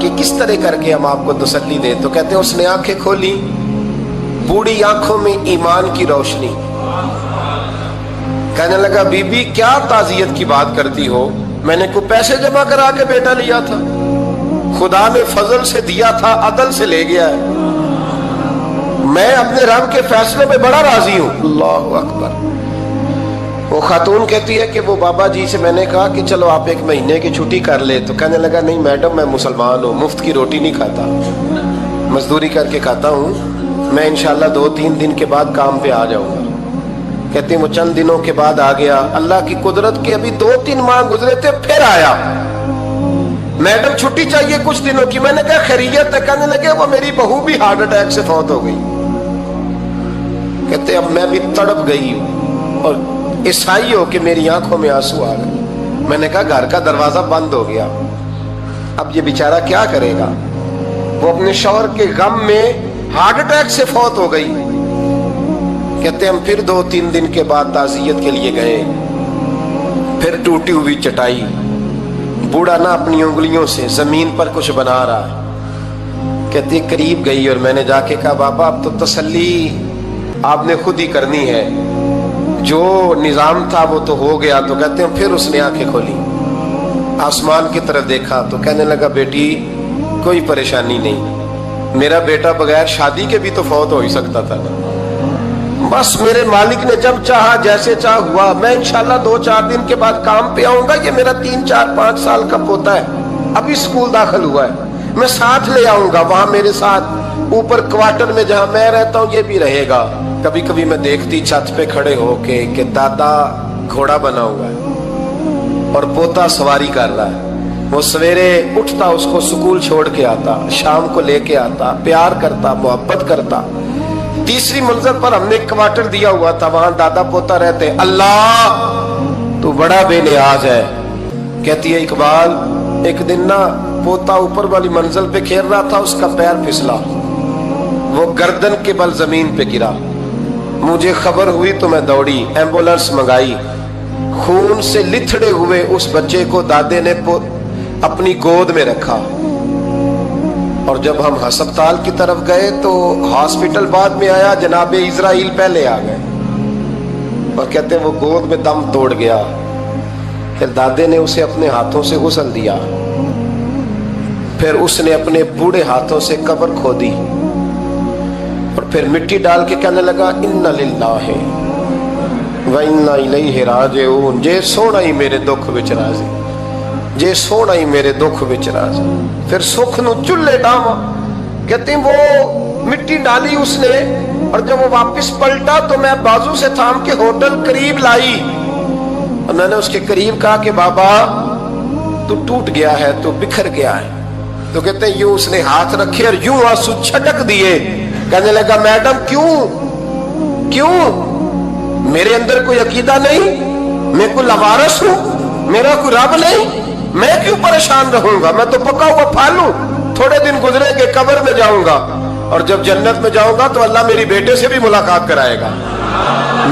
کہ کس طرح کر کے ہم آپ کو تسلی دیں. تو کہتے ہیں اس نے آنکھیں کھولی, بوڑھی آنکھوں میں ایمان کی روشنی. کہنے لگا بی بی کیا تعزیت کی بات کرتی ہو, میں نے کوئی پیسے جمع کرا کے بیٹا لیا تھا, خدا نے فضل سے دیا تھا, عدل سے لے گیا ہے, میں اپنے رب کے فیصلے پہ بڑا راضی ہوں. اللہ اکبر. وہ خاتون کہتی ہے کہ وہ بابا جی سے میں نے کہا کہ چلو آپ 1 مہینے کی چھٹی کر لے. تو کہنے لگا نہیں میڈم میں مسلمان ہوں, مفت کی روٹی نہیں کھاتا, مزدوری کر کے کھاتا ہوں, میں انشاءاللہ 2-3 دن کے بعد کام پہ آ جاؤں گا. کہتے ہیں وہ چند دنوں کے بعد آ گیا. اللہ کی قدرت کے ابھی 2-3 ماہ گزرے تھے, پھر آیا, میڈم چھٹی چاہیے کچھ دنوں کی. میں نے کہا خیریت ہے؟ کہنے لگے وہ میری بہو بھی ہارٹ اٹیک سے فوت ہو گئی. کہتے اب میں بھی تڑپ گئی ہوں اور عیسائی ہو کہ میری آنکھوں میں آنسو آ گئے. میں نے کہا گھر کا دروازہ بند ہو گیا, اب یہ بیچارہ کیا کرے گا؟ وہ اپنے شوہر کے غم میں ہارٹ اٹیک سے فوت ہو گئی. کہتے ہم پھر 2-3 دن کے بعد تعزیت کے لیے گئے, پھر ٹوٹی ہوئی چٹائی, بوڑھا نہ اپنی انگلیوں سے زمین پر کچھ بنا رہا ہے. کہتی قریب گئی اور میں نے جا کے کہا بابا اب تو تسلی آپ نے خود ہی کرنی ہے, جو نظام تھا وہ تو ہو گیا. تو کہتے ہیں پھر اس نے آنکھیں کھولی, آسمان کی طرف دیکھا تو کہنے لگا بیٹی کوئی پریشانی نہیں, میرا بیٹا بغیر شادی کے بھی تو فوت ہو ہی سکتا تھا نا, بس میرے مالک نے جب چاہا جیسے چاہ ہوا. میں انشاءاللہ 2-4 دن کے بعد کام پہ آؤں گا. یہ میرا 3-4-5 سال کا پوتا ہے, ابھی اسکول داخل ہوا ہے, میں ساتھ لے آؤں گا, وہاں میرے ساتھ اوپر کوارٹر میں جہاں میں رہتا ہوں یہ بھی رہے گا. کبھی کبھی میں دیکھتی چھت پہ کھڑے ہو کے کہ دادا گھوڑا بنا ہوا ہے اور پوتا سواری کر رہا ہے. وہ سویرے اٹھتا, اس کو سکول چھوڑ کے آتا, شام کو لے کے آتا, پیار کرتا, محبت کرتا. 3ری منزل پر ہم نے ایک کوارٹر دیا ہوا تھا, وہاں دادا پوتا رہتے. اللہ تو بڑا بے نیاز ہے. کہتی ہے اقبال ایک دن نا پوتا اوپر والی منزل پہ کھیل رہا تھا, اس کا پیر پھسلا, وہ گردن کے بل زمین پہ گرا. مجھے خبر ہوئی تو میں دوڑی, ایمبولنس منگائی. خون سے لتھڑے ہوئے اس بچے کو دادے نے اپنی گود میں رکھا. اور جب ہم ہسپتال کی طرف گئے تو ہاسپٹل بعد میں آیا, جناب اسرائیل پہلے آ گئے اور کہتے ہیں وہ گود میں دم توڑ گیا. پھر دادے نے اسے اپنے ہاتھوں سے غسل دیا, پھر اس نے اپنے بوڑھے ہاتھوں سے قبر کھودی اور پھر مٹی ڈال کے کہنے لگا انا للہ و انا الیہ راجعون. جے سونا ہی میرے دکھ وچ راضی, جے سونا ہی میرے دکھ وچ راضی. پھر سکھ نو چلے ڈاواں. کہتے ہیں وہ مٹی ڈالی اس نے, اور جب وہ واپس پلٹا تو میں بازو سے تھام کے ہوٹل قریب لائی اور میں نے اس کے قریب کہا کہ بابا تو ٹوٹ گیا ہے, تو بکھر گیا ہے. تو کہتے ہیں یوں اس نے ہاتھ رکھے اور یوں آنسو چھٹک دیے. کہنے لگا میڈم کیوں میرے اندر کوئی عقیدہ نہیں, میں کوئی لوارث ہوں, میرا کوئی رب نہیں, میں کیوں پریشان رہوں گا؟ میں تو پکا ہوا پھل ہوں, تھوڑے دن گزرے کے قبر میں جاؤں گا, اور جب جنت میں جاؤں گا تو اللہ میری بیٹے سے بھی ملاقات کرائے گا,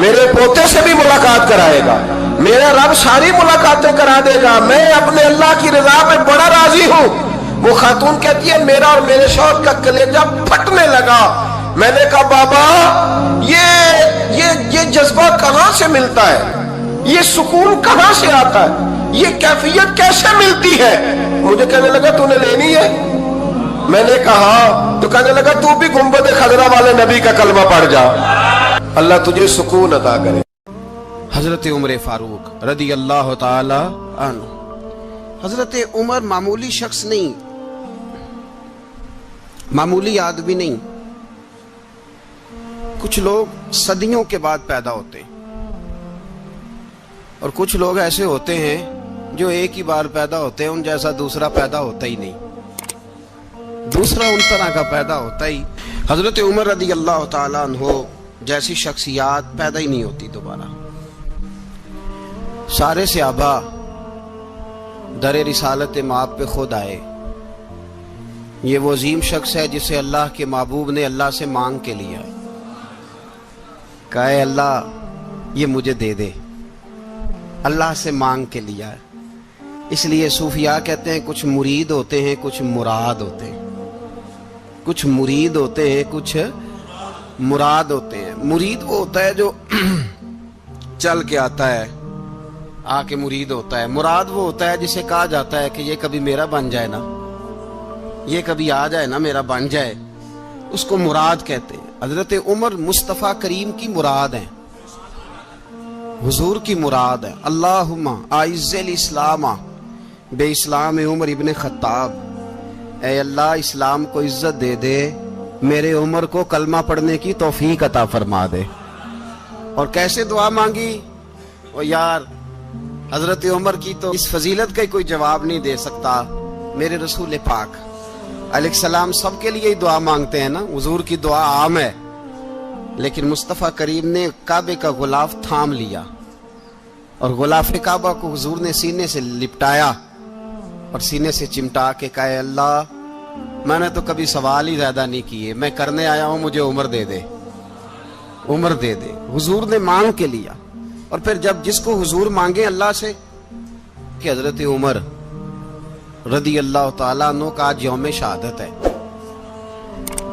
میرے پوتے سے بھی ملاقات کرائے گا, میرا رب ساری ملاقاتیں کرا دے گا. میں اپنے اللہ کی رضا پہ بڑا راضی ہوں. وہ خاتون کہتی ہے میرا اور میرے شوہر کا کلیجہ پھٹنے لگا. میں نے کہا بابا یہ جذبہ کہاں سے ملتا ہے, یہ سکون کہاں سے آتا ہے, یہ کیفیت کیسے ملتی ہے؟ مجھے کہنے لگا تو نے لینی ہے. میں نے کہا, تو کہنے لگا تو بھی گنبد خضرا والے نبی کا کلمہ پڑھ جا, اللہ تجھے سکون عطا کرے. حضرت عمر فاروق رضی اللہ تعالی عنہ. حضرت عمر معمولی شخص نہیں, معمولی آدمی نہیں. کچھ لوگ صدیوں کے بعد پیدا ہوتے ہیں اور کچھ لوگ ایسے ہوتے ہیں جو ایک ہی بار پیدا ہوتے ہیں, ان جیسا دوسرا پیدا ہوتا ہی نہیں, دوسرا ان طرح کا پیدا ہوتا ہی. حضرت عمر رضی اللہ تعالیٰ عنہ جیسی شخصیات پیدا ہی نہیں ہوتی دوبارہ. سارے صحابہ در رسالت مآب پہ خود آئے. یہ وہ عظیم شخص ہے جسے اللہ کے محبوب نے اللہ سے مانگ کے لیا ہے, کہا اے اللہ یہ مجھے دے دے, اللہ سے مانگ کے لیا ہے. اس لیے صوفیاء کہتے ہیں کچھ مرید ہوتے ہیں کچھ مراد ہوتے ہیں، کچھ مرید ہوتے ہیں کچھ مراد ہوتے ہیں۔ مرید وہ ہوتا ہے جو چل کے آتا ہے، آ کے مرید ہوتا ہے۔ مراد وہ ہوتا ہے جسے کہا جاتا ہے کہ یہ کبھی میرا بن جائے نا، یہ کبھی آ جائے نا، میرا بن جائے، اس کو مراد کہتے ہیں۔ حضرت عمر مصطفیٰ کریم کی مراد ہیں، حضور کی مراد ہے۔ اللہم اعز الاسلام بے اسلام عمر ابن خطاب، اے اللہ اسلام کو عزت دے دے، میرے عمر کو کلمہ پڑھنے کی توفیق عطا فرما دے۔ اور کیسے دعا مانگی؟ او یار حضرت عمر کی تو اس فضیلت کا کوئی جواب نہیں دے سکتا، میرے رسول پاک علیہ السلام سب کے لیے ہی دعا مانگتے ہیں نا، حضور کی دعا عام ہے، لیکن مصطفیٰ کریم نے کعبے کا غلاف تھام لیا اور غلاف کعبہ کو حضور نے سینے سے لپٹایا اور سینے سے چمٹا کے کہا اے اللہ میں نے تو کبھی سوال ہی زیادہ نہیں کیے، میں کرنے آیا ہوں، مجھے عمر دے دے، عمر دے دے۔ حضور نے مانگ کے لیا۔ اور پھر جب جس کو حضور مانگے اللہ سے کہ حضرت عمر رضی اللہ تعالیٰ عنہ کا آج یوم شہادت ہے،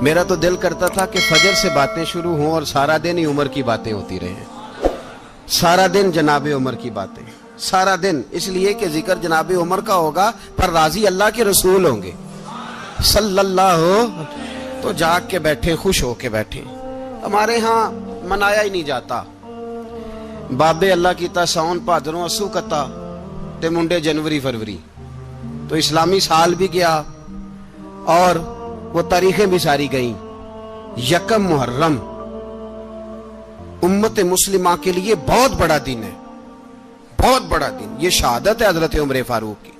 میرا تو دل کرتا تھا کہ فجر سے باتیں شروع ہوں اور سارا دن ہی عمر کی باتیں ہوتی رہیں، سارا دن جناب عمر کی باتیں، سارا دن، اس لیے کہ ذکر جناب عمر کا ہوگا پر راضی اللہ کے رسول ہوں گے صلی اللہ ہو، تو جاگ کے بیٹھے، خوش ہو کے بیٹھے۔ ہمارے ہاں منایا ہی نہیں جاتا، بابے اللہ کی تا ساؤن بھادروں اسو کتا تے منڈے جنوری فروری، تو اسلامی سال بھی گیا اور وہ تاریخیں بھی ساری گئیں۔ یکم محرم امت مسلمہ کے لیے بہت بڑا دن ہے، بہت بڑا دن، یہ شہادت ہے حضرت عمر فاروق کی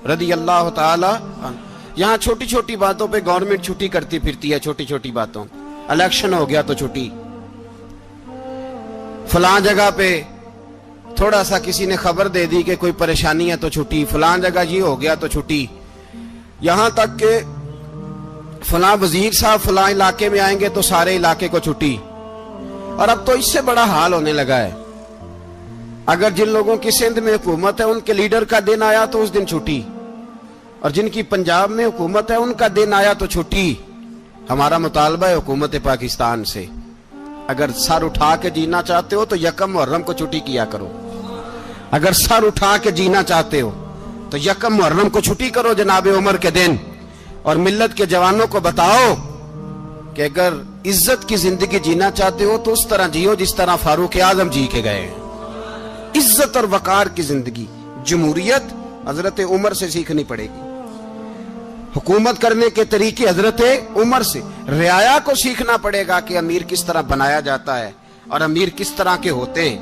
رضی اللہ تعالی عنہ۔ یہاں چھوٹی چھوٹی باتوں پہ گورنمنٹ چھٹی کرتی پھرتی ہے، چھوٹی چھوٹی باتوں، الیکشن ہو گیا تو چھٹی، فلاں جگہ پہ تھوڑا سا کسی نے خبر دے دی کہ کوئی پریشانی ہے تو چھٹی، فلاں جگہ یہ ہو گیا تو چھٹی، یہاں تک کہ فلاں وزیر صاحب فلاں علاقے میں آئیں گے تو سارے علاقے کو چھٹی۔ اور اب تو اس سے بڑا حال ہونے لگا ہے، اگر جن لوگوں کی سندھ میں حکومت ہے ان کے لیڈر کا دن آیا تو اس دن چھٹی، اور جن کی پنجاب میں حکومت ہے ان کا دن آیا تو چھٹی۔ ہمارا مطالبہ ہے حکومت پاکستان سے، اگر سر اٹھا کے جینا چاہتے ہو تو یکم محرم کو چھٹی کیا کرو، اگر سر اٹھا کے جینا چاہتے ہو تو یکم محرم کو چھٹی کرو جناب عمر کے دن، اور ملت کے جوانوں کو بتاؤ کہ اگر عزت کی زندگی جینا چاہتے ہو تو اس طرح جیو جس طرح فاروق اعظم جی کے گئے ہیں، عزت اور وقار کی زندگی۔ جمہوریت حضرت عمر سے سیکھنی پڑے گی، حکومت کرنے کے طریقے حضرت عمر سے، رعایا کو سیکھنا پڑے گا کہ امیر کس طرح بنایا جاتا ہے اور امیر کس طرح کے ہوتے ہیں۔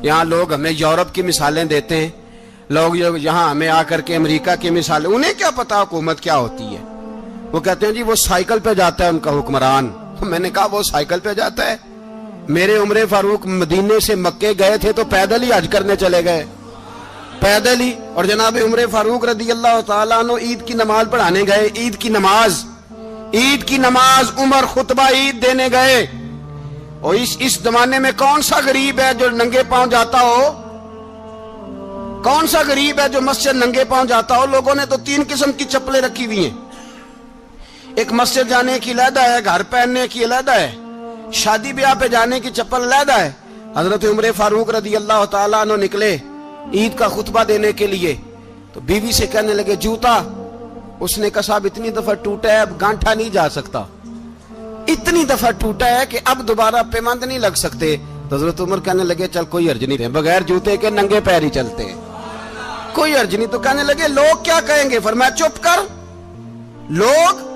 یہاں لوگ ہمیں یورپ کی مثالیں دیتے ہیں، لوگ یہاں ہمیں آ کر کے امریکہ کی مثالیں، انہیں کیا پتا حکومت کیا ہوتی ہے، وہ کہتے ہیں جی وہ سائیکل پہ جاتا ہے ان کا حکمران۔ میں نے کہا وہ سائیکل پہ جاتا ہے؟ میرے عمر فاروق مدینے سے مکے گئے تھے تو پیدل ہی حج کرنے چلے گئے، پیدل ہی۔ اور جناب عمر فاروق رضی اللہ تعالیٰ عنہ عید کی نماز پڑھانے گئے، عید کی نماز عمر خطبہ عید دینے گئے۔ اور اس زمانے میں کون سا غریب ہے جو ننگے پاؤں جاتا ہو؟ کون سا غریب ہے جو مسجد ننگے پاؤں جاتا ہو؟ لوگوں نے تو 3 قسم کی چپلیں رکھی ہوئی ہیں، ایک مسجد جانے کی علیحدہ ہے، گھر پہننے کی علیحدہ ہے، شادی بیاہ پہ جانے کی چپل علیحدہ ہے۔ حضرت عمر فاروق رضی اللہ تعالیٰ عنہ نکلے عید کا خطبہ دینے کے لیے تو بیوی سے کہنے لگے جوتا، اس نے کہا صاحب اتنی دفعہ ٹوٹا ہے اب گانٹھا نہیں جا سکتا، اتنی دفعہ ٹوٹا ہے کہ اب دوبارہ پیمند نہیں لگ سکتے۔ تو حضرت عمر کہنے لگے چل کوئی حرج نہیں، بغیر جوتے کے ننگے پیر ہی چلتے ہیں، کوئی حرج نہیں۔ تو کہنے لگے لوگ کیا کہیں گے؟ فرمایا چپ کر، لوگ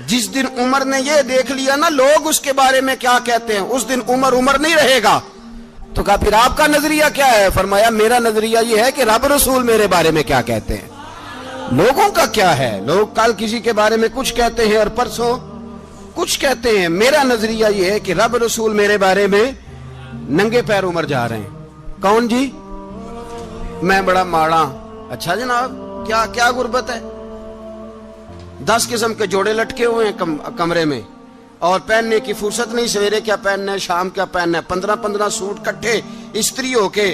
جس دن عمر نے یہ دیکھ لیا نا لوگ اس کے بارے میں کیا کہتے ہیں، اس دن عمر نہیں رہے گا۔ تو کہا پھر آپ کا نظریہ کیا ہے؟ فرمایا میرا نظریہ یہ ہے کہ رب رسول میرے بارے میں کیا کہتے ہیں، لوگوں کا کیا ہے؟ لوگ کل کسی کے بارے میں کچھ کہتے ہیں اور پرسوں کچھ کہتے ہیں، میرا نظریہ یہ ہے کہ رب رسول میرے بارے میں ننگے پیر عمر جا رہے ہیں۔ کون جی؟ میں بڑا ماڑا۔ اچھا جناب کیا غربت ہے؟ 10 قسم کے جوڑے لٹکے ہوئے ہیں کمرے میں اور پہننے کی فرصت نہیں، سویرے کیا پہننا ہے، شام کیا پہننا ہے، 15 سوٹ کٹھے استری ہو کے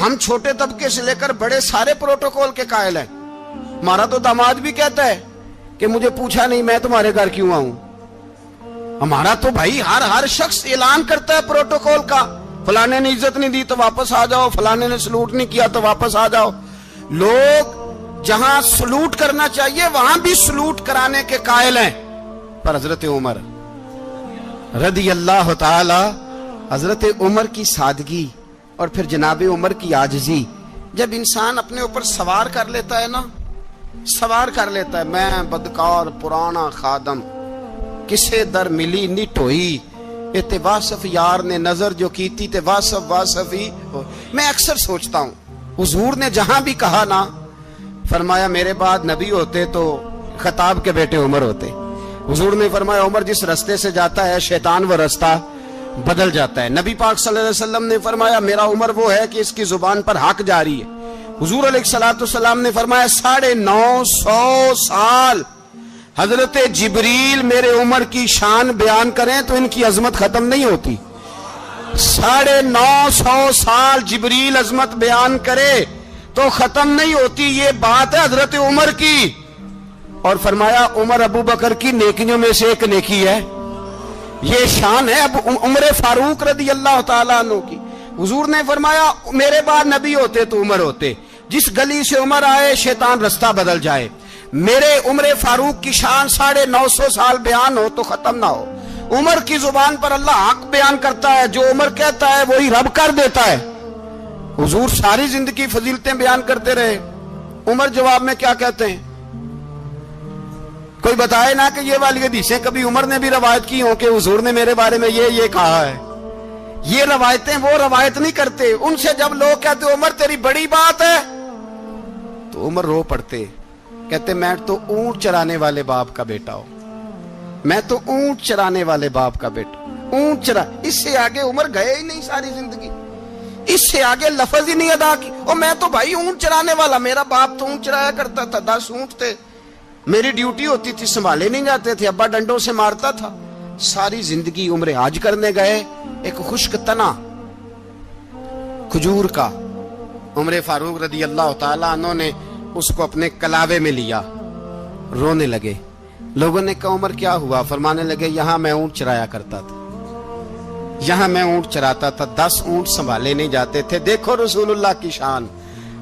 ہم چھوٹے طبقے سے لے کر بڑے سارے پروٹوکول کے قائل ہیں. ہمارا تو داماد بھی کہتا ہے کہ مجھے پوچھا نہیں میں تمہارے گھر کیوں آؤں. ہمارا تو بھائی ہر شخص اعلان کرتا ہے پروٹوکول کا. فلانے نے عزت نہیں دی تو واپس آ جاؤ, فلانے نے سلوٹ نہیں کیا تو واپس آ جاؤ. لوگ جہاں سلوٹ کرنا چاہیے وہاں بھی سلوٹ کرانے کے قائل ہیں. پر حضرت عمر رضی اللہ تعالی, حضرت عمر کی سادگی اور پھر جناب عمر کی عاجزی, جب انسان اپنے اوپر سوار کر لیتا ہے نا, سوار کر لیتا ہے, میں بدکار پرانا خادم کسے در ملی نٹ ہوئی, تے واصف یار نے نظر جو کیتی تے واصف ہی. میں اکثر سوچتا ہوں حضور نے جہاں بھی کہا نا, فرمایا میرے بعد نبی ہوتے تو خطاب کے بیٹے عمر ہوتے. حضور نے فرمایا عمر جس رستے سے جاتا ہے شیطان وہ رستہ بدل جاتا ہے. نبی پاک صلی اللہ علیہ وسلم نے فرمایا میرا عمر وہ ہے کہ اس کی زبان پر حق جاری ہے. حضور علیہ الصلوۃ والسلام نے فرمایا 950 سال حضرت جبریل میرے عمر کی شان بیان کریں تو ان کی عظمت ختم نہیں ہوتی. 950 سال جبریل عظمت بیان کرے تو ختم نہیں ہوتی. یہ بات ہے حضرت عمر کی. اور فرمایا عمر ابو بکر کی نیکیوں میں سے ایک نیکی ہے. یہ شان ہے اب عمر فاروق رضی اللہ تعالیٰ عنہ کی. حضور نے فرمایا میرے بعد نبی ہوتے تو عمر ہوتے, جس گلی سے عمر آئے شیطان رستہ بدل جائے. میرے عمر فاروق کی شان 950 سال بیان ہو تو ختم نہ ہو. عمر کی زبان پر اللہ حق بیان کرتا ہے, جو عمر کہتا ہے وہی رب کر دیتا ہے. حضور ساری زندگی فضیلتیں بیان کرتے رہے, عمر جواب میں کیا کہتے ہیں؟ کوئی بتائے نا کہ یہ والی حدیثیں کبھی عمر نے بھی روایت کی ہوں کہ حضور نے میرے بارے میں یہ کہا ہے. یہ روایتیں وہ روایت نہیں کرتے. ان سے جب لوگ کہتے عمر تیری بڑی بات ہے تو عمر رو پڑتے, کہتے میں تو اونٹ چرانے والے باپ کا بیٹا ہوں, میں تو اونٹ چرانے والے باپ کا بیٹا. اونٹ چرا, اس سے آگے عمر گئے ہی نہیں ساری زندگی, اس سے آگے لفظ ہی نہیں ادا کی. اور میں تو بھائی اونٹ چرانے والا, میرا باپ تو اونٹ چرایا کرتا تھا, 10 اونٹ تھے, میری ڈیوٹی ہوتی تھی, سنبھالے نہیں جاتے تھے, ابا ڈنڈوں سے مارتا تھا. ساری زندگی عمر حج کرنے گئے, ایک خشک تنا کھجور کا عمر فاروق رضی اللہ تعالیٰ عنہ نے اس کو اپنے کلاوے میں لیا, رونے لگے. لوگوں نے کہا عمر کیا ہوا؟ فرمانے لگے یہاں میں اونٹ چرایا کرتا تھا, یہاں میں اونٹ چراتا تھا, 10 اونٹ سنبھالے نہیں جاتے تھے. دیکھو رسول اللہ کی شان,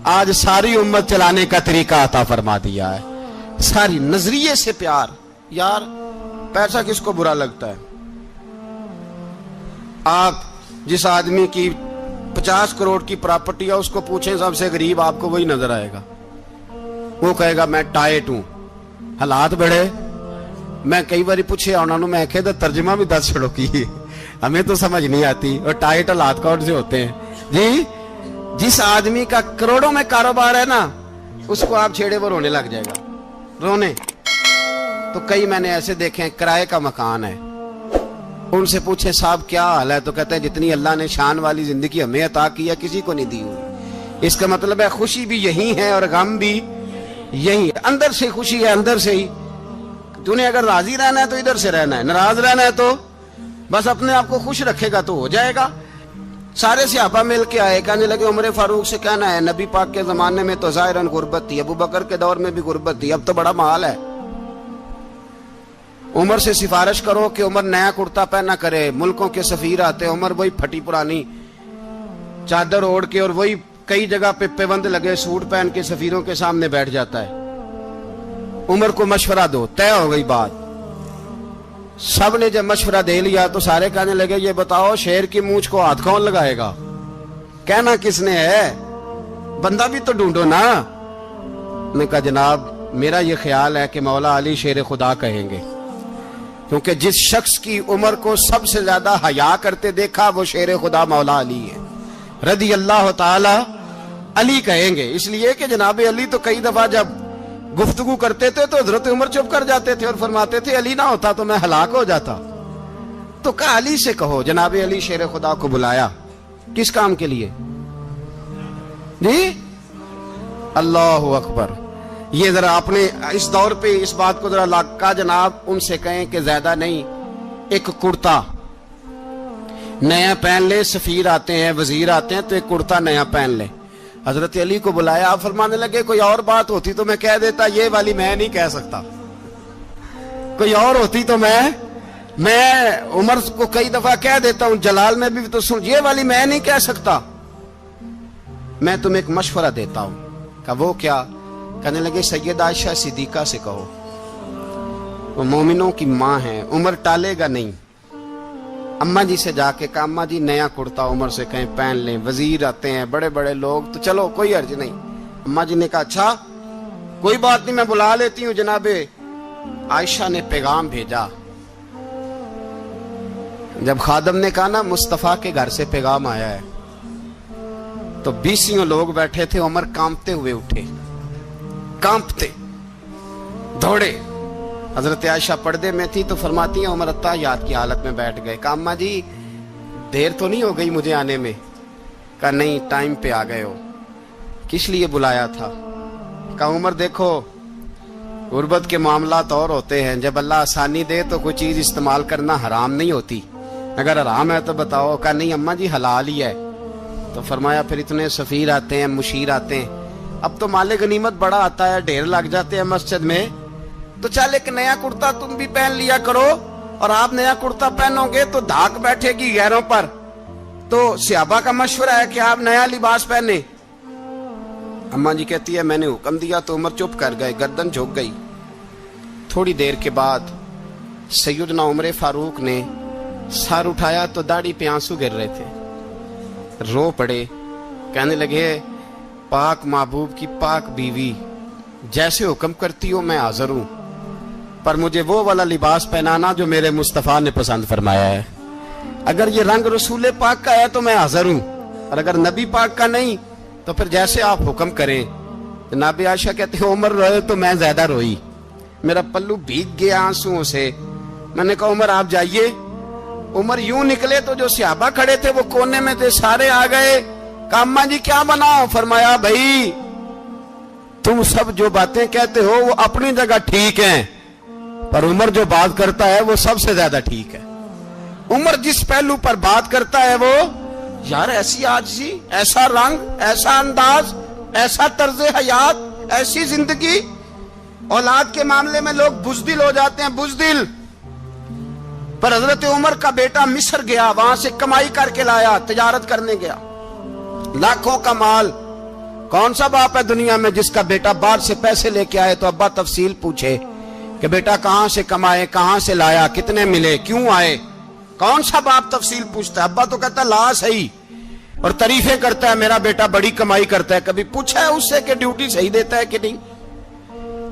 آج ساری امت چلانے کا طریقہ عطا فرما دیا ہے. ساری نظریے سے پیار. یار پیسہ کس کو برا لگتا ہے؟ آپ جس آدمی کی 50 کروڑ کی پراپرٹی ہے اس کو پوچھیں سب سے غریب, آپ کو وہی نظر آئے گا. وہ کہے گا میں ٹائٹ ہوں, حالات بڑے. میں کئی بار پوچھے انہوں نے, میں کہتا ترجمہ بھی 10 چھڑوں کی, ہمیں تو سمجھ نہیں آتی. اور ٹائٹ حالات کون سے ہوتے ہیں جی؟ جس آدمی کا کروڑوں میں کاروبار ہے نا, اس کو آپ چھیڑے وہ رونے لگ جائے گا, رونے. تو کئی میں نے ایسے دیکھے ہیں کرائے کا مکان ہے, ان سے پوچھے صاحب کیا حال ہے, تو کہتے ہیں جتنی اللہ نے شان والی زندگی ہمیں عطا کی ہے کسی کو نہیں دی ہوئی. اس کا مطلب ہے خوشی بھی یہی ہے اور غم بھی یہی ہے. اندر سے خوشی ہے, اندر سے ہی. تو نے اگر راضی رہنا ہے تو ادھر سے رہنا ہے, ناراض رہنا ہے تو بس اپنے آپ کو خوش رکھے گا تو ہو جائے گا. سارے صحابہ مل کے آئے, کہنے لگے عمر فاروق سے کہنا ہے نبی پاک کے زمانے میں تو ظاہراً غربت تھی, ابو بکر کے دور میں بھی غربت تھی, اب تو بڑا مال ہے. عمر سے سفارش کرو کہ عمر نیا کرتا پہنا کرے. ملکوں کے سفیر آتے, عمر وہی پھٹی پرانی چادر اوڑھ کے اور وہی کئی جگہ پہ پیوند لگے سوٹ پہن کے سفیروں کے سامنے بیٹھ جاتا ہے. عمر کو مشورہ دو, طے ہو گئی بات. سب نے جب مشورہ دے لیا تو سارے کہنے لگے یہ بتاؤ شیر کی مونچھ کو ہاتھ کون لگائے گا؟ کہنا کس نے ہے, بندہ بھی تو ڈھونڈو نا. نے کہا جناب میرا یہ خیال ہے کہ مولا علی شیر خدا کہیں گے, کیونکہ جس شخص کی عمر کو سب سے زیادہ حیا کرتے دیکھا وہ شیر خدا مولا علی ہے رضی اللہ تعالی. علی کہیں گے اس لیے کہ جناب علی تو کئی دفعہ جب گفتگو کرتے تھے تو حضرت عمر چپ کر جاتے تھے اور فرماتے تھے علی نہ ہوتا تو میں ہلاک ہو جاتا. تو کہا علی سے کہو. جناب علی شیر خدا کو بلایا, کس کام کے لیے جی؟ اللہ اکبر. یہ ذرا اپنے اس دور پہ اس بات کو ذرا لاکا جناب ان سے کہیں کہ زیادہ نہیں, ایک کرتا نیا پہن لے. سفیر آتے ہیں, وزیر آتے ہیں تو ایک کرتا نیا پہن لے. حضرت علی کو بلایا, آپ فرمانے لگے کوئی اور بات ہوتی تو میں کہہ دیتا, یہ والی میں نہیں کہہ سکتا. کوئی اور ہوتی تو میں عمر کو کئی دفعہ کہہ دیتا ہوں, جلال میں بھی تو سن, یہ والی میں نہیں کہہ سکتا. میں تمہیں ایک مشورہ دیتا ہوں. کہا وہ کیا؟ کہنے لگے سیدہ عائشہ صدیقہ سے کہو, وہ مومنوں کی ماں ہیں, عمر ٹالے گا نہیں. اماں جی سے جا کے کہا اماں جی نیا کرتا عمر سے کہیں پہن لیں, وزیر آتے ہیں بڑے بڑے لوگ, تو چلو کوئی عرض نہیں. اماں جی نے کہا اچھا کوئی بات نہیں, میں بلا لیتی ہوں. جناب عائشہ نے پیغام بھیجا. جب خادم نے کہا نا مصطفیٰ کے گھر سے پیغام آیا ہے, تو 20 لوگ بیٹھے تھے. عمر کانپتے ہوئے اٹھے, کانپتے دوڑے. حضرت عائشہ پردے میں تھی تو فرماتی ہیں عمر اتحیات کی حالت میں بیٹھ گئے. کہا اماں جی دیر تو نہیں ہو گئی مجھے آنے میں؟ کہا نہیں, ٹائم پہ آ گئے ہو. کس لیے بلایا تھا؟ کہا عمر دیکھو غربت کے معاملات اور ہوتے ہیں, جب اللہ آسانی دے تو کوئی چیز استعمال کرنا حرام نہیں ہوتی, اگر حرام ہے تو بتاؤ. کہا نہیں اماں جی حلال ہی ہے. تو فرمایا پھر اتنے سفیر آتے ہیں, مشیر آتے ہیں, اب تو مال غنیمت بڑا آتا ہے, ڈھیر لگ جاتے ہیں مسجد میں, تو چل ایک نیا کرتا تم بھی پہن لیا کرو, اور آپ نیا کرتا پہنو گے تو دھاک بیٹھے گی غیروں پر. تو صحابہ کا مشورہ ہے کہ آپ نیا لباس پہنے. اماں جی کہتی ہے میں نے حکم دیا تو عمر چپ کر گئے, گردن جھک گئی. تھوڑی دیر کے بعد سیدنا عمر فاروق نے سر اٹھایا تو داڑھی پہ آنسو گر رہے تھے, رو پڑے. کہنے لگے پاک محبوب کی پاک بیوی, جیسے حکم کرتی ہو میں حاضر ہوں, پر مجھے وہ والا لباس پہنانا جو میرے مصطفیٰ نے پسند فرمایا ہے. اگر یہ رنگ رسول پاک کا ہے تو میں حاضر ہوں, اور اگر نبی پاک کا نہیں تو پھر جیسے آپ حکم کریں. جناب عائشہ کہتے ہیں عمر روئے تو میں زیادہ روئی, میرا پلو بھیگ گیا آنسوؤں سے. میں نے کہا عمر آپ جائیے. عمر یوں نکلے تو جو صحابہ کھڑے تھے وہ کونے میں تھے, سارے آ گئے. کہا اماں جی کیا بناؤ؟ فرمایا بھائی تم سب جو باتیں کہتے ہو وہ اپنی جگہ ٹھیک ہیں, پر عمر جو بات کرتا ہے وہ سب سے زیادہ ٹھیک ہے. عمر جس پہلو پر بات کرتا ہے وہ, یار ایسی عاجزی, ایسا رنگ, ایسا انداز, ایسا طرز حیات, ایسی زندگی. اولاد کے معاملے میں لوگ بزدل ہو جاتے ہیں, بزدل. پر حضرت عمر کا بیٹا مصر گیا, وہاں سے کمائی کر کے لایا, تجارت کرنے گیا, لاکھوں کا مال. کون سا باپ ہے دنیا میں جس کا بیٹا باہر سے پیسے لے کے آئے تو ابا تفصیل پوچھے کہ بیٹا کہاں سے کمائے, کہاں سے لایا, کتنے ملے, کیوں آئے؟ کون سا باپ تفصیل پوچھتا ہے؟ ابا تو کہتا ہے لا صحیح, اور تعریفیں کرتا ہے میرا بیٹا بڑی کمائی کرتا ہے. کبھی پوچھا ہے اس سے کہ ڈیوٹی صحیح دیتا ہے کہ نہیں؟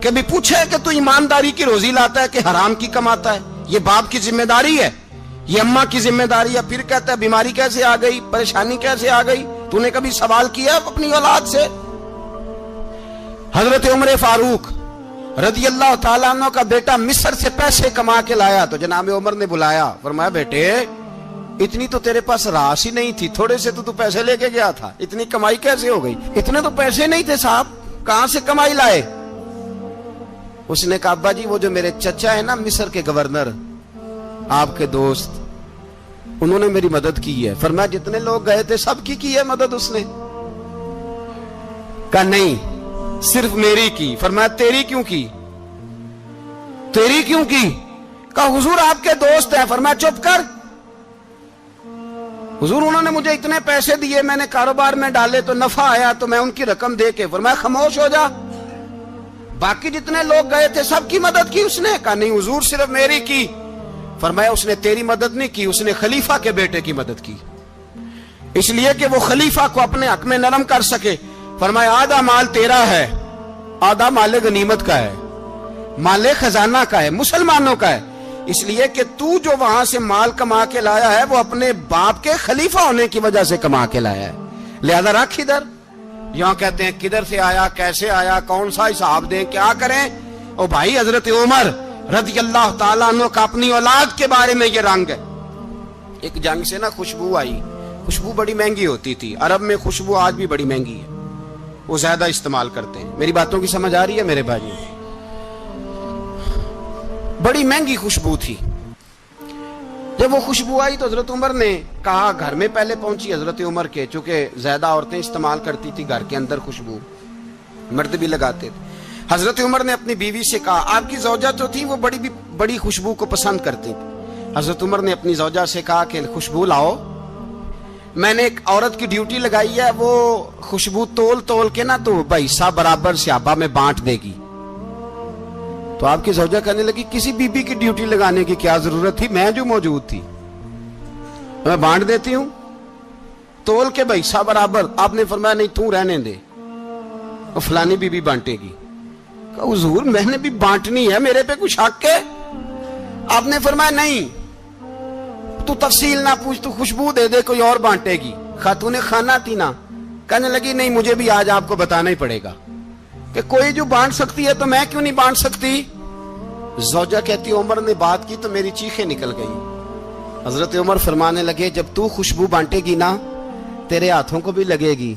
کبھی پوچھا ہے کہ تو ایمانداری کی روزی لاتا ہے کہ حرام کی کماتا ہے؟ یہ باپ کی ذمہ داری ہے, یہ اماں کی ذمہ داری ہے. پھر کہتا ہے بیماری کیسے آ گئی, پریشانی کیسے آ گئی؟ تو نے کبھی سوال کیا اپنی اولاد سے؟ حضرت عمر فاروق رضی اللہ تعالیٰ عنہ کا بیٹا مصر سے پیسے کما کے لایا تو جناب عمر نے بلایا, فرمایا بیٹے اتنی تو تیرے پاس راس ہی نہیں تھی, تھوڑے سے تو پیسے لے کے گیا تھا, اتنی کمائی کیسے ہو گئی؟ اتنے تو پیسے نہیں تھے صاحب, کہاں سے کمائی لائے؟ اس نے کہا ابا جی وہ جو میرے چچا ہے نا مصر کے گورنر, آپ کے دوست, انہوں نے میری مدد کی ہے. فرمایا جتنے لوگ گئے تھے سب کی ہے مدد اس نے؟ کہا نہیں صرف میری کی. فرمایا تیری کیوں کی؟ تیری کیوں کی؟ کہا حضور آپ کے دوست ہیں. فرمایا چپ کر, حضور انہوں نے مجھے اتنے پیسے دیے, میں نے کاروبار میں ڈالے تو نفع آیا تو میں ان کی رقم دے کے. فرمایا خاموش ہو جا, باقی جتنے لوگ گئے تھے سب کی مدد کی اس نے؟ کہا نہیں حضور صرف میری کی. فرمایا اس نے تیری مدد نہیں کی, اس نے خلیفہ کے بیٹے کی مدد کی, اس لیے کہ وہ خلیفہ کو اپنے حق میں نرم کر سکے. فرمایا آدھا مال تیرا ہے, آدھا مال غنیمت کا ہے, مال خزانہ کا ہے, مسلمانوں کا ہے, اس لیے کہ تو جو وہاں سے مال کما کے لایا ہے وہ اپنے باپ کے خلیفہ ہونے کی وجہ سے کما کے لایا ہے, لہذا رکھ ادھر. یہاں کہتے ہیں کدھر سے آیا, کیسے آیا, کون سا حساب دیں, کیا کریں؟ او بھائی حضرت عمر رضی اللہ تعالیٰ عنہ کا اپنی اولاد کے بارے میں یہ رنگ ہے. ایک جنگ سے نا خوشبو آئی, خوشبو بڑی مہنگی ہوتی تھی, عرب میں خوشبو آج بھی بڑی مہنگی ہے, وہ زیادہ استعمال کرتے ہیں. میری باتوں کی سمجھ آ رہی ہے میرے بھائی؟ بڑی مہنگی خوشبو تھی. جب وہ خوشبو آئی تو حضرت عمر نے کہا, گھر میں پہلے پہنچی حضرت عمر کے, چونکہ زیادہ عورتیں استعمال کرتی تھی گھر کے اندر خوشبو, مرد بھی لگاتے تھے. حضرت عمر نے اپنی بیوی سے کہا, آپ کی زوجہ جو تھی وہ بڑی خوشبو کو پسند کرتی تھی. حضرت عمر نے اپنی زوجہ سے کہا کہ خوشبو لاؤ, میں نے ایک عورت کی ڈیوٹی لگائی ہے, وہ خوشبو تول کے نا تو حصہ برابر صحابہ میں بانٹ دے گی. تو آپ کی زوجہ کہنے لگی, کسی بی بی کی ڈیوٹی لگانے کی کیا ضرورت تھی, میں جو موجود تھی میں بانٹ دیتی ہوں تول کے حصہ برابر. آپ نے فرمایا نہیں تو رہنے دے, وہ فلانی بی بی بانٹے گی. کہا حضور میں نے بھی بانٹنی ہے, میرے پہ کچھ حق ہے؟ آپ نے فرمایا نہیں, تو تفصیل نہ پوچھ, تو خوشبو دے دے, کوئی اور بانٹے گی. خاتون خانہ تھی نا, کہنے لگی نہیں مجھے بھی آج آپ کو بتانا ہی پڑے گا کہ کوئی جو بانٹ سکتی ہے تو میں کیوں نہیں بانٹ سکتی. زوجہ کہتی عمر نے بات کی تو میری چیخیں نکل گئی. حضرت عمر فرمانے لگے, جب تو خوشبو بانٹے گی نا تیرے ہاتھوں کو بھی لگے گی,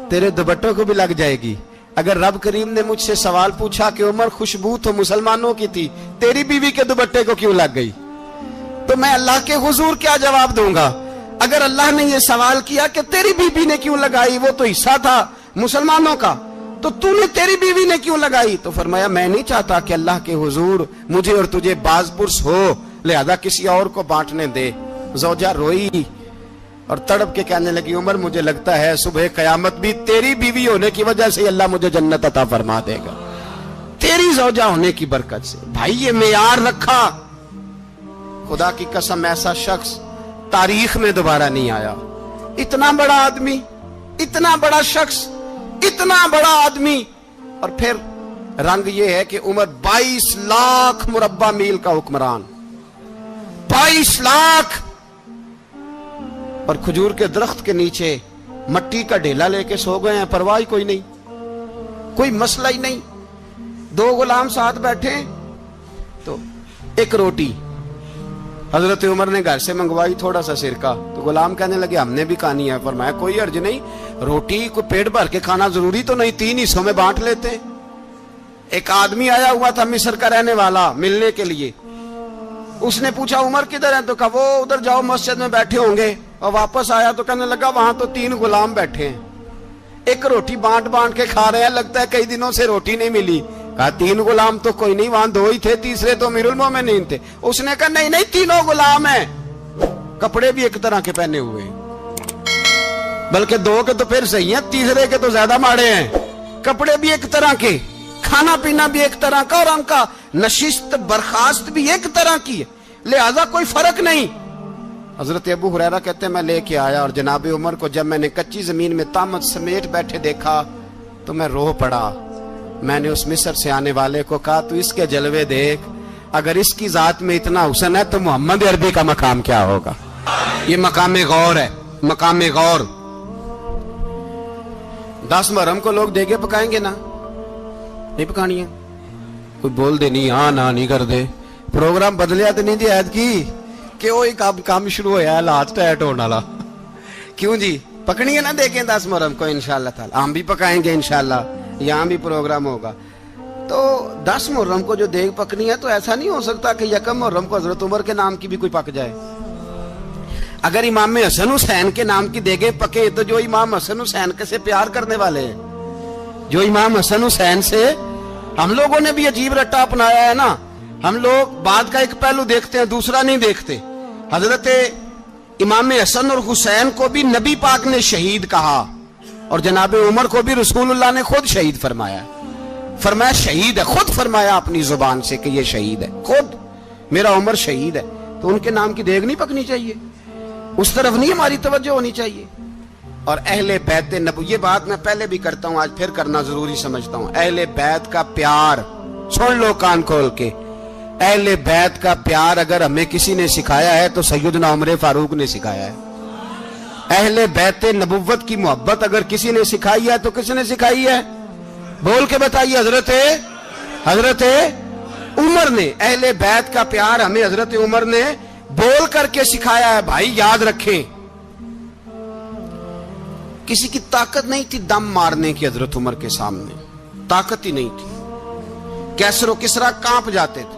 تیرے دوپٹوں کو بھی لگ جائے گی. اگر رب کریم نے مجھ سے سوال پوچھا کہ عمر خوشبو تو مسلمانوں کی تھی, تیری بیوی کے دوپٹے کو کیوں لگ گئی, تو میں اللہ کے حضور کیا جواب دوں گا؟ اگر اللہ نے یہ سوال کیا کہ تیری بیوی نے کیوں لگائی, وہ تو حصہ تھا مسلمانوں کا, تو نے تیری بیوی نے کیوں لگائی؟ تو فرمایا میں نہیں چاہتا کہ اللہ کے حضور مجھے اور تجھے باز پرس ہو, لہذا کسی اور کو بانٹنے دے. زوجہ روئی اور تڑپ کے کہنے لگی, عمر مجھے لگتا ہے صبح قیامت بھی تیری بیوی ہونے کی وجہ سے اللہ مجھے جنت عطا فرما دے گا, تیری زوجہ ہونے کی برکت سے. بھائی یہ معیار رکھا, خدا کی قسم ایسا شخص تاریخ میں دوبارہ نہیں آیا. اتنا بڑا آدمی, اتنا بڑا شخص, اتنا بڑا آدمی, اور پھر رنگ یہ ہے کہ عمر 22 لاکھ مربع میل کا حکمران, 22 لاکھ, اور کھجور کے درخت کے نیچے مٹی کا ڈھیلا لے کے سو گئے ہیں, پرواہ کوئی نہیں, کوئی مسئلہ ہی نہیں. 2 غلام ساتھ بیٹھے تو ایک روٹی حضرت عمر نے گھر سے منگوائی, تھوڑا سا سرکہ, تو غلام کہنے لگے ہم نے بھی کھانی ہے. فرمایا کوئی حرج نہیں, روٹی کو پیٹ بھر کے کھانا ضروری تو نہیں, 3 حصوں میں بانٹ لیتے. ایک آدمی آیا ہوا تھا مصر کا رہنے والا ملنے کے لیے, اس نے پوچھا عمر کدھر ہیں, تو کہا وہ ادھر جاؤ مسجد میں بیٹھے ہوں گے. اور واپس آیا تو کہنے لگا وہاں تو 3 غلام بیٹھے ہیں, ایک روٹی بانٹ کے کھا رہے ہیں, لگتا ہے کئی دنوں سے روٹی نہیں ملی. کہا 3 غلام تو کوئی نہیں, وہاں 2 ہی تھے, تیسرے تو امیر المومنین تھے. اس نے کہا نہیں 3 غلام ہیں, کپڑے بھی ایک طرح کے پہنے ہوئے, بلکہ 2 کے تو پھر صحیح ہیں, تیسرے کے تو زیادہ ماڑے ہیں. کپڑے بھی ایک طرح کے, کھانا پینا بھی ایک طرح کا, اور ان کا نشست برخاست بھی ایک طرح کی ہے, لہذا کوئی فرق نہیں. حضرت ابو ہریرہ کہتے ہیں میں لے کے آیا, اور جناب عمر کو جب میں نے کچی زمین میں تامت سمیٹ بیٹھے دیکھا تو میں رو پڑا. میں نے اس مصر سے آنے والے کو کہا تو اس کے جلوے دیکھ, اگر اس کی ذات میں اتنا حسن ہے تو محمد عربی کا مقام کیا ہوگا. یہ مقام غور ہے, مقام غور. 10 محرم کو لوگ دیگے پکائیں گے نا, نہیں پکانی ہے, کوئی بول دے نہیں, ہاں نہ نہیں کر دے, پروگرام بدلیا تو نہیں دی عید کی کہ وہی کام شروع ہوا ہے لاسٹ ٹائٹ ہونے والا. کیوں جی, پکنی ہے نا دیکھیں 10 محرم کو انشاءاللہ تعالی, ہم بھی پکائیں گے انشاءاللہ, یہاں بھی پروگرام ہوگا. تو 10 محرم کو جو دیگ پکنی ہے تو ایسا نہیں ہو سکتا کہ 1 محرم کو حضرت عمر کے نام کی بھی کوئی پک جائے. اگر امام حسن حسین کے نام کی دیگیں پکے تو جو امام حسن حسین کے سے پیار کرنے والے ہیں, جو امام حسن حسین سے, ہم لوگوں نے بھی عجیب رٹا اپنایا ہے نا, ہم لوگ بات کا ایک پہلو دیکھتے ہیں دوسرا نہیں دیکھتے. حضرت امام حسن اور حسین کو بھی نبی پاک نے شہید کہا, اور جناب عمر کو بھی رسول اللہ نے خود شہید فرمایا. فرمایا شہید ہے, خود فرمایا اپنی زبان سے کہ یہ شہید ہے, خود میرا عمر شہید ہے. تو ان کے نام کی دیگ نہیں پکنی چاہیے, اس طرف نہیں ہماری توجہ ہونی چاہیے. اور اہل بیت نبو, یہ بات میں پہلے بھی کرتا ہوں, آج پھر کرنا ضروری سمجھتا ہوں. اہل بیت کا پیار سن لو کان کھول کے, اہل بیت کا پیار اگر ہمیں کسی نے سکھایا ہے تو سیدنا عمر فاروق نے سکھایا ہے. اہل بیت نبوت کی محبت اگر کسی نے سکھائی ہے تو کس نے سکھائی ہے, بول کے بتائیے. حضرت عمر نے. اہل بیت کا پیار ہمیں حضرت عمر نے بول کر کے سکھایا ہے. بھائی یاد رکھیں, کسی کی طاقت نہیں تھی دم مارنے کی حضرت عمر کے سامنے, طاقت ہی نہیں تھی. کیسر و کسرا کانپ جاتے تھے,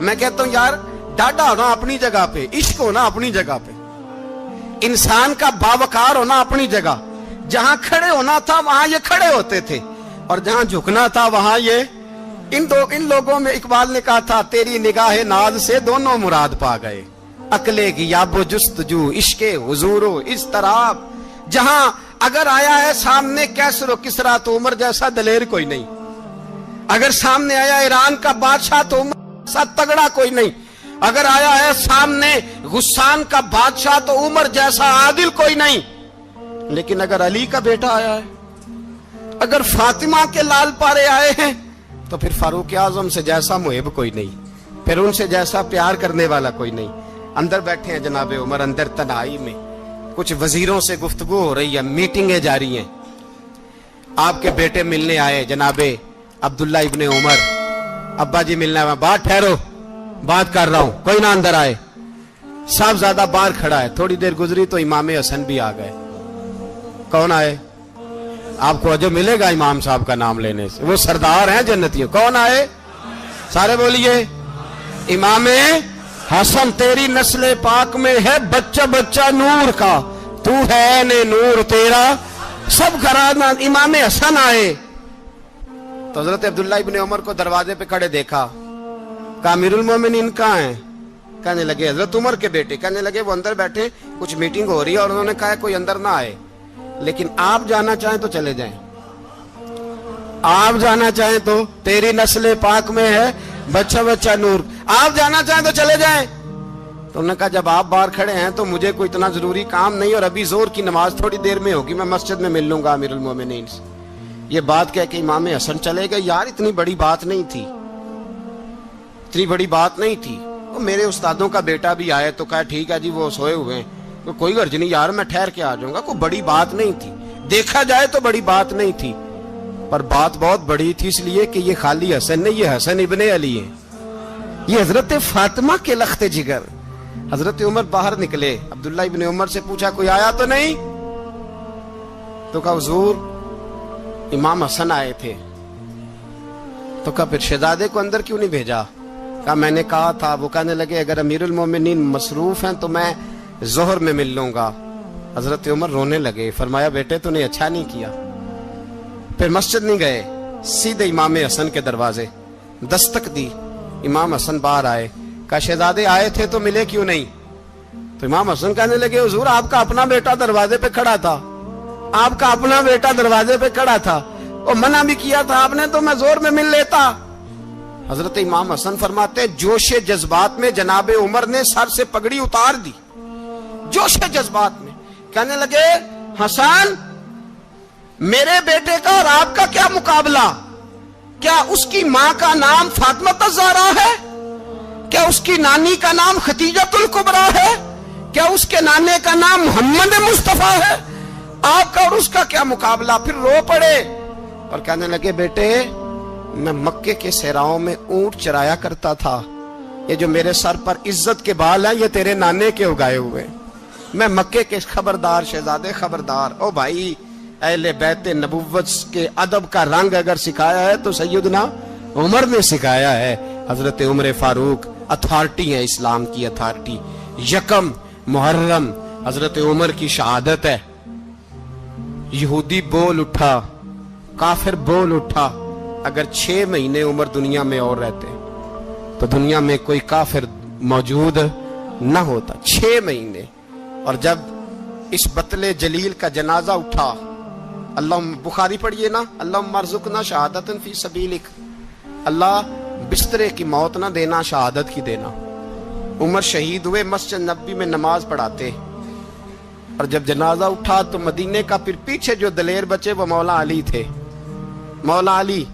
میں کہتا ہوں یار ڈاڈا ہونا اپنی جگہ پہ, عشق ہونا اپنی جگہ پہ, انسان کا باوقار ہونا اپنی جگہ. جہاں کھڑے ہونا تھا وہاں یہ کھڑے ہوتے تھے, اور جہاں جھکنا تھا وہاں یہ ان لوگوں میں اقبال نے کہا تھا تیری نگاہ ناز سے دونوں مراد پا گئے, عقلے کی یاب و جستجو, عشق حضور و اضطراب. جہاں اگر آیا ہے سامنے کیسر و کسرا تو عمر جیسا دلیر کوئی نہیں, اگر سامنے آیا ایران کا بادشاہ تو عمر جیسا تگڑا کوئی نہیں, اگر آیا ہے سامنے غسان کا بادشاہ تو عمر جیسا عادل کوئی نہیں. لیکن اگر علی کا بیٹا آیا ہے, اگر فاطمہ کے لال پارے آئے ہیں, تو پھر فاروق اعظم سے جیسا محب کوئی نہیں, پھر ان سے جیسا پیار کرنے والا کوئی نہیں. اندر بیٹھے ہیں جناب عمر, اندر تنہائی میں کچھ وزیروں سے گفتگو ہو رہی ہے, میٹنگیں جاری ہیں. آپ کے بیٹے ملنے آئے جناب عبداللہ ابن عمر, ابا جی ملنا ہے. بات ٹھہرو, بات کر رہا ہوں, کوئی نہ اندر آئے. صاحب زیادہ باہر کھڑا ہے. تھوڑی دیر گزری تو امام حسن بھی آ گئے. کون آئے؟ آپ کو جو ملے گا امام صاحب کا نام لینے سے, وہ سردار ہیں جنتیوں. کون آئے؟ سارے بولیے. امام حسن تیری نسل پاک میں ہے بچہ بچہ نور کا, تو ہے نے نور تیرا سب گھرانہ. امام حسن آئے تو حضرت عبداللہ ابن عمر کو دروازے پہ کھڑے دیکھا. کہا امیر المومنین کہاں ہیں؟ کہنے لگے حضرت عمر کے بیٹے. کہنے لگے وہ اندر بیٹھے, کچھ میٹنگ ہو رہی ہے, اور انہوں نے کہا کوئی اندر نہ آئے, لیکن آپ جانا چاہیں تو چلے جائیں. آپ جانا چاہیں تو تیری نسل پاک میں ہے بچہ بچہ نور, آپ جانا چاہیں تو چلے جائیں. تو انہوں نے کہا جب آپ باہر کھڑے ہیں تو مجھے کوئی اتنا ضروری کام نہیں, اور ابھی زور کی نماز تھوڑی دیر میں ہوگی, میں مسجد میں مل لوں گا امیر المومنین سے. یہ بات کہہ کہ امام حسن چلے گئے. یار اتنی بڑی بات نہیں تھی, اتنی بڑی بات نہیں تھی. وہ میرے استادوں کا بیٹا بھی آئے تو کہا ٹھیک ہے جی وہ سوئے ہوئے ہیں, کوئی غرض نہیں یار, میں ٹھہر کے آ جاؤں گا. کوئی بڑی بات نہیں تھی, دیکھا جائے تو بڑی بات نہیں تھی, پر بات بہت بڑی تھی اس لیے کہ یہ خالی حسن نہیں, یہ حسن ابن علی ہے, یہ حضرت فاطمہ کے لخت جگر. حضرت عمر باہر نکلے, عبداللہ ابن عمر سے پوچھا کوئی آیا تو نہیں؟ تو کہا حضور امام حسن آئے تھے. تو کہا پھر شہزادے کو اندر کیوں نہیں بھیجا؟ کہا میں نے کہا تھا. وہ کہنے لگے اگر امیر المومنین مصروف ہیں تو میں ظہر میں مل لوں گا. حضرت عمر رونے لگے, فرمایا بیٹے تو نے اچھا نہیں کیا. پھر مسجد نہیں گئے, سیدھے امام حسن کے دروازے دستک دی. امام حسن باہر آئے, کہا شہزادے آئے تھے تو ملے کیوں نہیں؟ تو امام حسن کہنے لگے حضور آپ کا اپنا بیٹا دروازے پہ کھڑا تھا, آپ کا اپنا بیٹا دروازے پہ کھڑا تھا, اور منع بھی کیا تھا آپ نے, تو میں زور میں مل لیتا. حضرت امام حسن فرماتے جوش جذبات میں جناب عمر نے سر سے پگڑی اتار دی, جوش جذبات میں. کہنے لگے حسن میرے بیٹے کا اور آپ کا کیا مقابلہ؟ کیا اس کی ماں کا نام فاطمہ الزہرا ہے؟ کیا اس کی نانی کا نام خدیجہ الکبریٰ ہے؟ کیا اس کے نانے کا نام محمد مصطفیٰ ہے؟ آپ کا اور اس کا کیا مقابلہ؟ پھر رو پڑے اور کہنے لگے بیٹے میں مکے کے صحراؤں میں اونٹ چرایا کرتا تھا, یہ جو میرے سر پر عزت کے بال ہیں یہ تیرے نانے کے اگائے ہوئے. میں مکے کے خبردار شہزادے خبردار. او بھائی اہل بیت نبوت کے ادب کا رنگ اگر سکھایا ہے تو سیدنا عمر نے سکھایا ہے. حضرت عمر فاروق اتھارٹی ہے, اسلام کی اتھارٹی. یکم محرم حضرت عمر کی شہادت ہے. یہودی بول اٹھا, کافر بول اٹھا, اگر 6 مہینے عمر دنیا میں اور رہتے تو دنیا میں کوئی کافر موجود نہ ہوتا. 6 مہینے. اور جب اس بطل جلیل کا جنازہ اٹھا, اللہ بخاری پڑھیے نا, اللہم ارزقنا شہادتا فی سبیلک, اللہ بسترے کی موت نہ دینا, شہادت کی دینا. عمر شہید ہوئے, مسجد نبوی میں نماز پڑھاتے, اور جب جنازہ اٹھا تو مدینے کا پھر پیچھے جو دلیر بچے وہ مولا علی تھے. مولا علی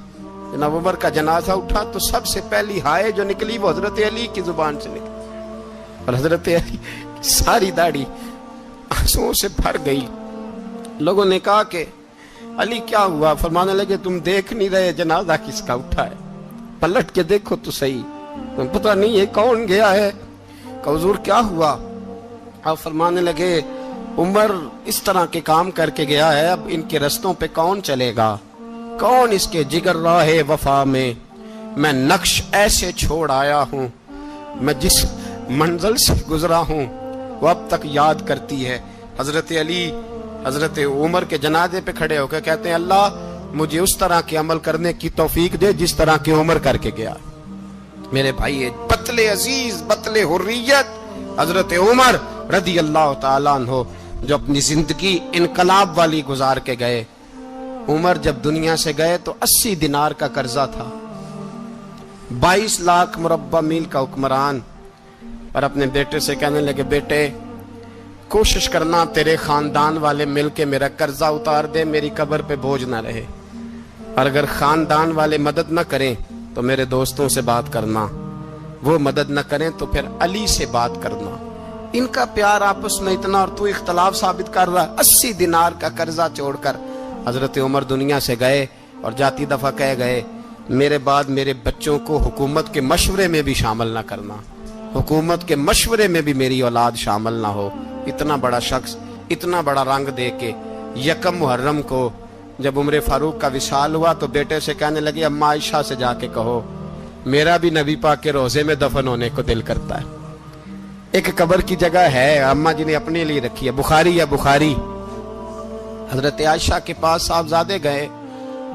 جناب عمر کا جنازہ اٹھا تو سب سے پہلی ہائے جو نکلی وہ حضرت علی کی زبان سے نکلی, اور حضرت علی ساری داڑھی آنسوؤں سے بھر گئی. لوگوں نے کہا کہ علی کیا ہوا؟ فرمانے لگے تم دیکھ نہیں رہے جنازہ کس کا اٹھا ہے, پلٹ کے دیکھو تو صحیح, تم پتہ نہیں یہ کون گیا ہے. کہ حضور کیا ہوا؟ آپ فرمانے لگے عمر اس طرح کے کام کر کے گیا ہے, اب ان کے رستوں پہ کون چلے گا؟ کون اس کے جگر راہ وفا میں؟ میں نقش ایسے چھوڑ آیا ہوں میں جس منزل سے گزرا ہوں وہ اب تک یاد کرتی ہے۔ حضرت علی حضرت عمر کے جنازے پہ کھڑے ہو کے کہتے ہیں اللہ مجھے اس طرح کے عمل کرنے کی توفیق دے جس طرح کی عمر کر کے گیا۔ میرے بھائی بطل عزیز بطل حریت حضرت عمر رضی اللہ تعالیٰ عنہ جو اپنی زندگی انقلاب والی گزار کے گئے۔ عمر جب دنیا سے گئے تو 80 دینار کا قرضہ تھا، 22 لاکھ مربع میل کا حکمران، اور اپنے بیٹے سے کہنے لگے بیٹے کوشش کرنا تیرے خاندان والے مل کے میرا قرضہ اتار دے، میری قبر پہ بوجھ نہ رہے، اور اگر خاندان والے مدد نہ کریں تو میرے دوستوں سے بات کرنا، وہ مدد نہ کریں تو پھر علی سے بات کرنا، ان کا پیار آپس میں اتنا اور تو اختلاف ثابت کر رہا۔ 80 دینار کا قرضہ چھوڑ کر حضرت عمر دنیا سے گئے اور جاتی دفعہ کہہ گئے میرے بعد میرے بچوں کو حکومت کے مشورے میں بھی شامل نہ کرنا، حکومت کے مشورے میں بھی میری اولاد شامل نہ ہو۔ اتنا بڑا شخص اتنا بڑا رنگ دے کے یکم محرم کو جب عمر فاروق کا وصال ہوا تو بیٹے سے کہنے لگے اماں عائشہ سے جا کے کہو میرا بھی نبی پاک کے روزے میں دفن ہونے کو دل کرتا ہے۔ ایک قبر کی جگہ ہے اماں جی نے اپنے لیے رکھی ہے، بخاری یا بخاری۔ حضرت عائشہ کے پاس صاحبزادے گئے،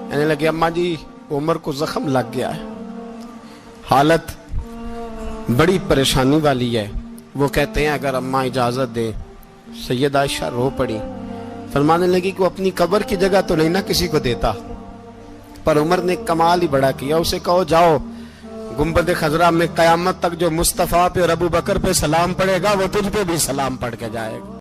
کہنے لگے اماں جی عمر کو زخم لگ گیا ہے، حالت بڑی پریشانی والی ہے۔ وہ کہتے ہیں اگر اماں اجازت دیں، سید عائشہ رو پڑی، فرمانے لگی کہ وہ اپنی قبر کی جگہ تو نہیں نہ کسی کو دیتا، پر عمر نے کمال ہی بڑا کیا، اسے کہو جاؤ گنبد خضرا میں قیامت تک جو مصطفیٰ پہ اور ابو بکر پہ سلام پڑے گا وہ تجھ پہ بھی سلام پڑھ کے جائے گا۔